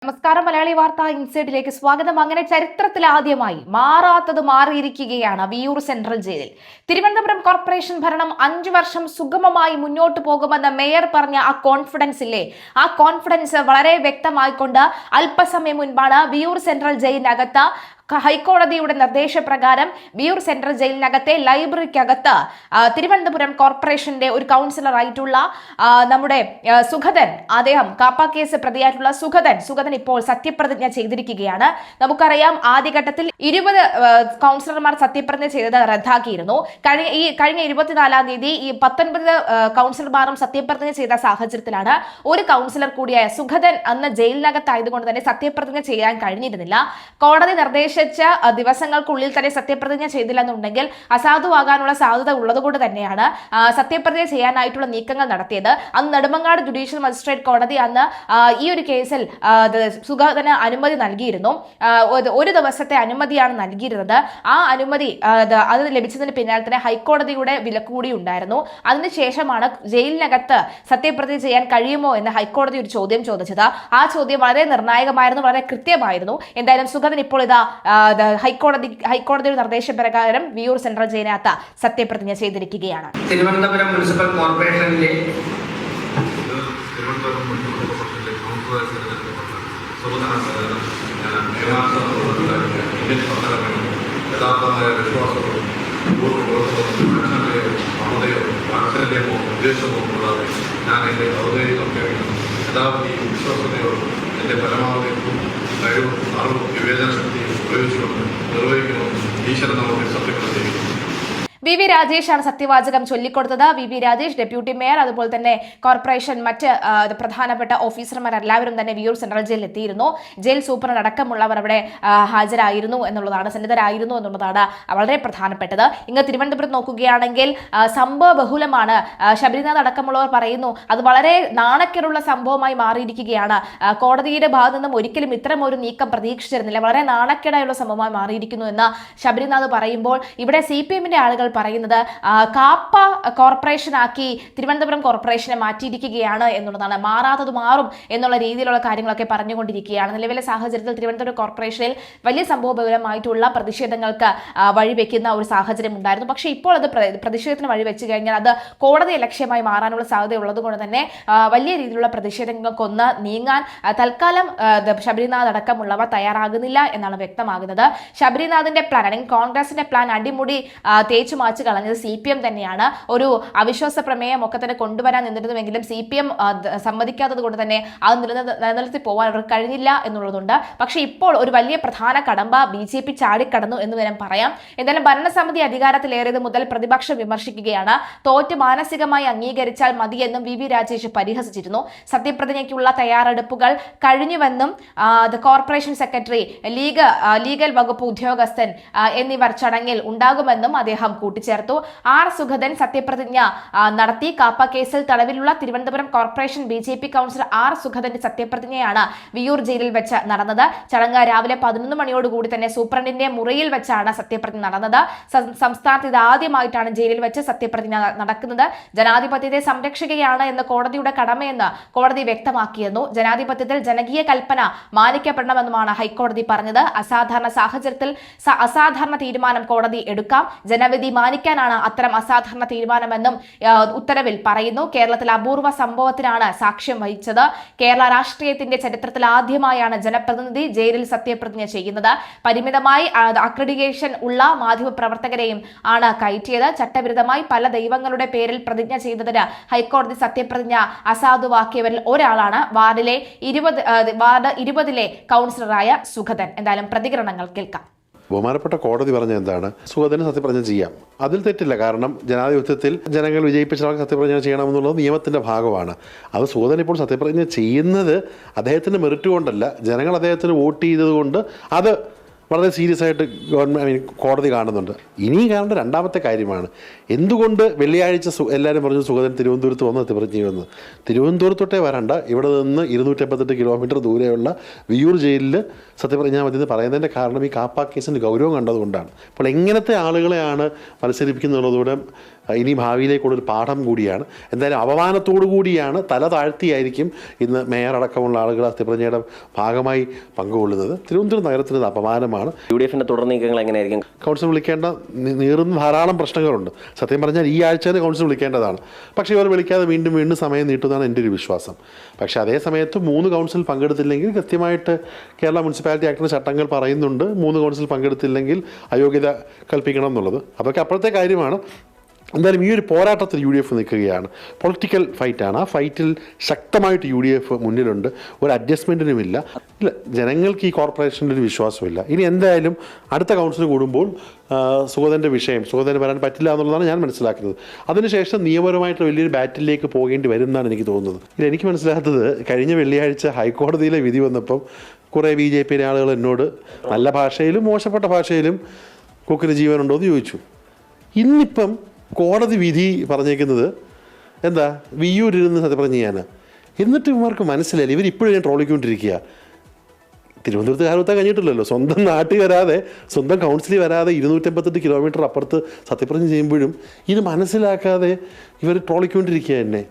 നമസ്കാരം. മലയാളി വാർത്ത ഇൻസൈഡിലേക്ക് സ്വാഗതം. അങ്ങനെ ചരിത്രത്തിൽ ആദ്യമായി മാറാത്തത് മാറിയിരിക്കുകയാണ് വിയ്യൂർ സെൻട്രൽ ജയിലിൽ. തിരുവനന്തപുരം കോർപ്പറേഷൻ ഭരണം 5 വർഷം സുഗമമായി മുന്നോട്ട് പോകുമെന്ന് മേയർ പറഞ്ഞ ആ കോൺഫിഡൻസ് ഇല്ലേ, ആ കോൺഫിഡൻസ് വളരെ വ്യക്തമായിക്കൊണ്ട് അല്പസമയം മുൻപാണ് വിയ്യൂർ സെൻട്രൽ ജയിലിനകത്ത് ഹൈക്കോടതിയുടെ നിർദ്ദേശപ്രകാരം വിയ്യൂർ സെൻട്രൽ ജയിലിനകത്തെ ലൈബ്രറിക്കകത്ത് തിരുവനന്തപുരം കോർപ്പറേഷന്റെ ഒരു കൗൺസിലർ ആയിട്ടുള്ള നമ്മുടെ സുഗതൻ, അദ്ദേഹം കാപ്പ കേസ് പ്രതിയായിട്ടുള്ള സുഗതൻ ഇപ്പോൾ സത്യപ്രതിജ്ഞ ചെയ്തിരിക്കുകയാണ്. നമുക്കറിയാം, ആദ്യഘട്ടത്തിൽ 20 കൗൺസിലർമാർ സത്യപ്രതിജ്ഞ ചെയ്തത് റദ്ദാക്കിയിരുന്നു. കഴിഞ്ഞ 24-ാം തീയതി ഈ 19 കൗൺസിലർമാരും സത്യപ്രതിജ്ഞ ചെയ്ത സാഹചര്യത്തിലാണ് ഒരു കൗൺസിലർ കൂടിയായ സുഗതൻ അന്ന് ജയിലിനകത്തായതുകൊണ്ട് തന്നെ സത്യപ്രതിജ്ഞ ചെയ്യാൻ കഴിഞ്ഞിരുന്നില്ല. കോടതി നിർദ്ദേശിച്ച ദിവസങ്ങൾക്കുള്ളിൽ തന്നെ സത്യപ്രതിജ്ഞ ചെയ്തില്ലെന്നുണ്ടെങ്കിൽ അസാധുവാകാനുള്ള സാധ്യത ഉള്ളതുകൊണ്ട് തന്നെയാണ് സത്യപ്രതിജ്ഞ ചെയ്യാനായിട്ടുള്ള നീക്കങ്ങൾ നടത്തിയത്. അന്ന് നെടുമങ്ങാട് ജുഡീഷ്യൽ മജിസ്ട്രേറ്റ് കോടതി അന്ന് ഈ ഒരു കേസിൽ സുഗതന് അനുമതി നൽകിയിരുന്നു. ഒരു ദിവസത്തെ അനുമതിയാണ് നൽകിയിരുന്നത്. ആ അനുമതി അത് ലഭിച്ചതിന് പിന്നാലെ തന്നെ ഹൈക്കോടതിയുടെ വിലക്ക് കൂടി ഉണ്ടായിരുന്നു. അതിനുശേഷമാണ് ജയിലിനകത്ത് സത്യപ്രതിജ്ഞ ചെയ്യാൻ കഴിയുമോ എന്ന് ഹൈക്കോടതി ഒരു ചോദ്യം ചോദിച്ചത്. ആ ചോദ്യം വളരെ നിർണായകമായിരുന്നു, വളരെ കൃത്യമായിരുന്നു. എന്തായാലും സുഗതൻ ഇപ്പോൾ ഇതാ ഹൈക്കോടതിയുടെ നിർദ്ദേശപ്രകാരം വിയ്യൂർ സെൻട്രൽ ജയിലിനകത്ത് സത്യപ്രതിജ്ഞ ചെയ്തിരിക്കുകയാണ്. തിരുവനന്തപുരം മുനിസിപ്പൽ കോർപ്പറേഷനിലെ യഥാർത്ഥമായ വിശ്വാസവും വാത്സല്യമോ ഉദ്ദേശമോ കൂടാതെ ഞാൻ എൻ്റെ ഔദ്യോഗിക യഥാർത്ഥ വിശ്വാസതയോടും എൻ്റെ പരമാവധി കഴിവും അറിവും വിവേചന ശക്തിയും ഉപയോഗിച്ചുകൊണ്ട് നിർവഹിക്കണമെന്ന് ഈശ്വരൻ നമുക്ക് സത്യപ്രതിജ്ഞ ചെയ്യുന്നു. വി രാജേഷാണ് സത്യവാചകം ചൊല്ലിക്കൊടുത്തത്. വി രാജേഷ്, ഡെപ്യൂട്ടി മേയർ, അതുപോലെ തന്നെ കോർപ്പറേഷൻ മറ്റ് പ്രധാനപ്പെട്ട ഓഫീസർമാർ എല്ലാവരും തന്നെ വിയ്യൂർ സെൻട്രൽ ജയിലിൽ എത്തിയിരുന്നു. ജയിൽ സൂപ്രണ്ട് അടക്കമുള്ളവർ അവിടെ ഹാജരായിരുന്നു എന്നുള്ളതാണ്, സന്നിധരായിരുന്നു എന്നുള്ളതാണ് വളരെ പ്രധാനപ്പെട്ടത്. ഇങ്ങ് തിരുവനന്തപുരത്ത് നോക്കുകയാണെങ്കിൽ സംഭവ ബഹുലമാണ്. ശബരിനാഥ് അടക്കമുള്ളവർ പറയുന്നു അത് വളരെ നാണക്കേടുള്ള സംഭവമായി മാറിയിരിക്കുകയാണ്. കോടതിയുടെ ഭാഗത്തു നിന്നും ഒരിക്കലും ഇത്തരം ഒരു നീക്കം പ്രതീക്ഷിച്ചിരുന്നില്ല, വളരെ നാണക്കേടായുള്ള സംഭവമായി മാറിയിരിക്കുന്നു എന്ന് ശബരിനാഥ് പറയുമ്പോൾ ഇവിടെ CPM-ന്റെ ആളുകൾ പറയുന്നത് കാപ്പ കോർപ്പറേഷനാക്കി തിരുവനന്തപുരം കോർപ്പറേഷനെ മാറ്റിയിരിക്കുകയാണ് എന്നുള്ളതാണ്. മാറാത്തത് മാറും എന്നുള്ള രീതിയിലുള്ള കാര്യങ്ങളൊക്കെ പറഞ്ഞുകൊണ്ടിരിക്കുകയാണ്. നിലവിലെ സാഹചര്യത്തിൽ തിരുവനന്തപുരം കോർപ്പറേഷനിൽ വലിയ സംഭവപരമായിട്ടുള്ള പ്രതിഷേധങ്ങൾക്ക് വഴിവെക്കുന്ന ഒരു സാഹചര്യം ഉണ്ടായിരുന്നു. പക്ഷേ ഇപ്പോൾ അത് പ്രതിഷേധത്തിന് വഴിവെച്ച് കഴിഞ്ഞാൽ അത് കോടതി ലക്ഷ്യമായി മാറാനുള്ള സാധ്യത ഉള്ളതുകൊണ്ട് തന്നെ വലിയ രീതിയിലുള്ള പ്രതിഷേധങ്ങൾക്കൊന്ന് നീങ്ങാൻ തൽക്കാലം ശബരിനാഥ് അടക്കമുള്ളവ തയ്യാറാകുന്നില്ല എന്നാണ് വ്യക്തമാകുന്നത്. ശബരിനാഥിന്റെ പ്ലാൻ അല്ലെങ്കിൽ കോൺഗ്രസിന്റെ പ്ലാൻ അടിമുടി തേച്ചു മാച്ച് കളഞ്ഞത് CPM തന്നെയാണ്. ഒരു അവിശ്വാസ പ്രമേയം ഒക്കെ തന്നെ കൊണ്ടുവരാൻ നിന്നിരുന്നുവെങ്കിലും CPM സമ്മതിക്കാത്തത് കൊണ്ട് തന്നെ അത് നിലനിർത്തി പോകാൻ അവർക്ക് കഴിഞ്ഞില്ല എന്നുള്ളതുണ്ട്. പക്ഷേ ഇപ്പോൾ ഒരു വലിയ പ്രധാന കടമ്പ BJP ചാടിക്കടന്നു എന്ന് വേണം പറയാം. എന്തായാലും ഭരണസമിതി അധികാരത്തിലേറിയത് മുതൽ പ്രതിപക്ഷം വിമർശിക്കുകയാണ്. തോറ്റ് മാനസികമായി അംഗീകരിച്ചാൽ മതിയെന്നും വി രാജേഷ് പരിഹസിച്ചിരുന്നു. സത്യപ്രതിജ്ഞയ്ക്കുള്ള തയ്യാറെടുപ്പുകൾ കഴിഞ്ഞുവെന്നും കോർപ്പറേഷൻ സെക്രട്ടറി, ലീഗൽ വകുപ്പ് ഉദ്യോഗസ്ഥൻ എന്നിവർ ചടങ്ങിൽ ഉണ്ടാകുമെന്നും അദ്ദേഹം കൂട്ടിച്ചേർത്തു. സുഗതൻ സത്യപ്രതിജ്ഞ നടത്തി. കാപ്പ കേസിൽ തടവിലുള്ള തിരുവനന്തപുരം കോർപ്പറേഷൻ BJP കൗൺസിലർ സുഗതന്റെ സത്യപ്രതിജ്ഞയാണ് വിയ്യൂർ ജയിലിൽ വെച്ച് നടന്നത്. ചടങ്ങ് രാവിലെ 11 മണിയോടുകൂടി തന്നെ സൂപ്രണ്ടിന്റെ മുറിയിൽ വെച്ചാണ് സത്യപ്രതിജ്ഞ നടന്നത്. സംസ്ഥാനത്ത് ഇതാദ്യമായിട്ടാണ് ജയിലിൽ വെച്ച് സത്യപ്രതിജ്ഞ നടക്കുന്നത്. ജനാധിപത്യത്തെ സംരക്ഷിക്കുകയാണ് എന്ന് കോടതിയുടെ കടമയെന്ന് കോടതി വ്യക്തമാക്കിയിരുന്നു. ജനാധിപത്യത്തിൽ ജനകീയ കൽപ്പന മാനിക്കപ്പെടണമെന്നുമാണ് ഹൈക്കോടതി പറഞ്ഞത്. അസാധാരണ സാഹചര്യത്തിൽ അസാധാരണ തീരുമാനം കോടതി എടുക്കാം. ജനവിധി മാനിക്കാനാണ് അത്തരം അസാധാരണ തീരുമാനമെന്നും ഉത്തരവിൽ പറയുന്നു. കേരളത്തിൽ അപൂർവ സംഭവത്തിനാണ് സാക്ഷ്യം വഹിച്ചത്. കേരള രാഷ്ട്രീയത്തിന്റെ ചരിത്രത്തിൽ ആദ്യമായാണ് ജനപ്രതിനിധി ജയിലിൽ സത്യപ്രതിജ്ഞ ചെയ്യുന്നത്. പരിമിതമായി അക്രഡിറ്റേഷൻ ഉള്ള മാധ്യമപ്രവർത്തകരെയും ആണ് കയറ്റിയത്. ചട്ടവിരുദ്ധമായി പല ദൈവങ്ങളുടെ പേരിൽ പ്രതിജ്ഞ ചെയ്തതിന് ഹൈക്കോടതി സത്യപ്രതിജ്ഞ അസാധുവാക്കിയവരിൽ ഒരാളാണ് വാർഡ് 20-ലെ കൗൺസിലറായ സുഗതൻ. എന്തായാലും പ്രതികരണങ്ങൾ കേൾക്കാം. ബഹുമാനപ്പെട്ട കോടതി പറഞ്ഞ എന്താണ്? സുഗതന് സത്യപ്രതിജ്ഞ ചെയ്യാം, അതിൽ തെറ്റില്ല. കാരണം ജനാധിപത്യത്തിൽ ജനങ്ങൾ വിജയിപ്പിച്ച ആൾക്ക് സത്യപ്രതിജ്ഞ ചെയ്യണമെന്നുള്ളത് നിയമത്തിൻ്റെ ഭാഗമാണ്. അത് സുഗതൻ ഇപ്പോൾ സത്യപ്രതിജ്ഞ ചെയ്യുന്നത് അദ്ദേഹത്തിൻ്റെ മെറിറ്റ് കൊണ്ടല്ല, ജനങ്ങൾ അദ്ദേഹത്തിന് വോട്ട് ചെയ്തത് കൊണ്ട് അത് വളരെ സീരിയസ് ആയിട്ട് കോടതി കാണുന്നുണ്ട്. ഇനി കാണേണ്ട രണ്ടാമത്തെ കാര്യമാണ് എന്തുകൊണ്ട് വെള്ളിയാഴ്ച എല്ലാവരും പറഞ്ഞു സുഗതൻ തിരുവനന്തപുരത്ത് വന്ന് സത്യപ്രതിജ്ഞ ചെയ്യുമെന്ന്. തിരുവനന്തപുരത്തോട്ടേ വരണ്ട, ഇവിടെ നിന്ന് 258 കിലോമീറ്റർ ദൂരെയുള്ള വിയ്യൂർ ജയിലിൽ സത്യപ്രതിജ്ഞ മതി എന്ന് പറയുന്നതിൻ്റെ കാരണം ഈ കാപ്പ കേസിൻ്റെ ഗൗരവം കണ്ടതുകൊണ്ടാണ്. അപ്പോൾ എങ്ങനത്തെ ആളുകളെയാണ് മത്സരിപ്പിക്കുന്നുള്ളതോടെ ഇനി ഭാവിയിലേക്കുള്ളൊരു പാഠം കൂടിയാണ്. എന്തായാലും അപമാനത്തോടു കൂടിയാണ്, തല താഴ്ത്തിയായിരിക്കും ഇന്ന് മേയർ അടക്കമുള്ള ആളുകൾ സത്യപ്രതിജ്ഞയുടെ ഭാഗമായി പങ്കുകൊള്ളുന്നത്. തിരുവനന്തപുരം നഗരത്തിന് അപമാനമാണ്. UDF-ന്റെ തുടർ നീക്കങ്ങൾ എങ്ങനെയായിരിക്കും? കൗൺസിൽ വിളിക്കേണ്ട നീറുന്ന ധാരാളം പ്രശ്നങ്ങളുണ്ട്. സത്യം പറഞ്ഞാൽ ഈ ആഴ്ച തന്നെ കൗൺസിൽ വിളിക്കേണ്ടതാണ്. പക്ഷേ ഇവർ വിളിക്കാതെ വീണ്ടും വീണ്ടും സമയം നീട്ടുന്നതാണ് എൻ്റെ ഒരു വിശ്വാസം. പക്ഷേ അതേ സമയത്ത് 3 കൗൺസിൽ പങ്കെടുത്തില്ലെങ്കിൽ കൃത്യമായിട്ട് കേരള മുനിസിപ്പാലിറ്റി ആക്ടിൻ്റെ ചട്ടങ്ങൾ പറയുന്നുണ്ട് 3 കൗൺസിൽ പങ്കെടുത്തില്ലെങ്കിൽ അയോഗ്യത കൽപ്പിക്കണം എന്നുള്ളത്. അതൊക്കെ അപ്പോഴത്തെ കാര്യമാണ്. എന്തായാലും ഈ ഒരു പോരാട്ടത്തിൽ UDF നിൽക്കുകയാണ്. പൊളിറ്റിക്കൽ ഫൈറ്റാണ്. ആ ഫൈറ്റിൽ ശക്തമായിട്ട് UDF മുന്നിലുണ്ട്. ഒരു അഡ്ജസ്റ്റ്മെൻറ്റിനുമില്ല. ഇല്ല, ജനങ്ങൾക്ക് ഈ കോർപ്പറേഷനിൽ ഒരു വിശ്വാസമില്ല. ഇനി എന്തായാലും അടുത്ത കൗൺസിൽ കൂടുമ്പോൾ സുഗതൻ്റെ വിഷയം, സുഗതന് വരാൻ പറ്റില്ല എന്നുള്ളതാണ് ഞാൻ മനസ്സിലാക്കുന്നത്. അതിനുശേഷം നിയമപരമായിട്ട് വലിയൊരു ബാറ്റിലേക്ക് പോകേണ്ടി വരുമെന്നാണ് എനിക്ക് തോന്നുന്നത്. ഇല്ല, എനിക്ക് മനസ്സിലാത്തത് കഴിഞ്ഞ വെള്ളിയാഴ്ച ഹൈക്കോടതിയിലെ വിധി വന്നപ്പം കുറേ BJP ആളുകൾ എന്നോട് നല്ല ഭാഷയിലും മോശപ്പെട്ട ഭാഷയിലും കൊക്കിന് ജീവനുണ്ടോ എന്ന് ചോദിച്ചു. ഇന്നിപ്പം കോടതി വിധി പറഞ്ഞേക്കുന്നത് എന്താ, വിയ്യൂരിരുന്ന് സത്യപ്രതിജ്ഞ ചെയ്യാനാണ്. എന്നിട്ട് ഇവർക്ക് മനസ്സിലായില്ല, ഇവരിപ്പോഴും ഞാൻ ട്രോളിക്കൊണ്ടിരിക്കുക. തിരുവനന്തപുരത്ത് കാലത്താൻ കഴിഞ്ഞിട്ടില്ലല്ലോ. സ്വന്തം നാട്ടിൽ വരാതെ, സ്വന്തം കൗൺസിലിൽ വരാതെ 258 കിലോമീറ്റർ അപ്പുറത്ത് സത്യപ്രതിജ്ഞ ചെയ്യുമ്പോഴും ഇത് മനസ്സിലാക്കാതെ ഇവർ ട്രോളിക്കൊണ്ടിരിക്കുക തന്നെ.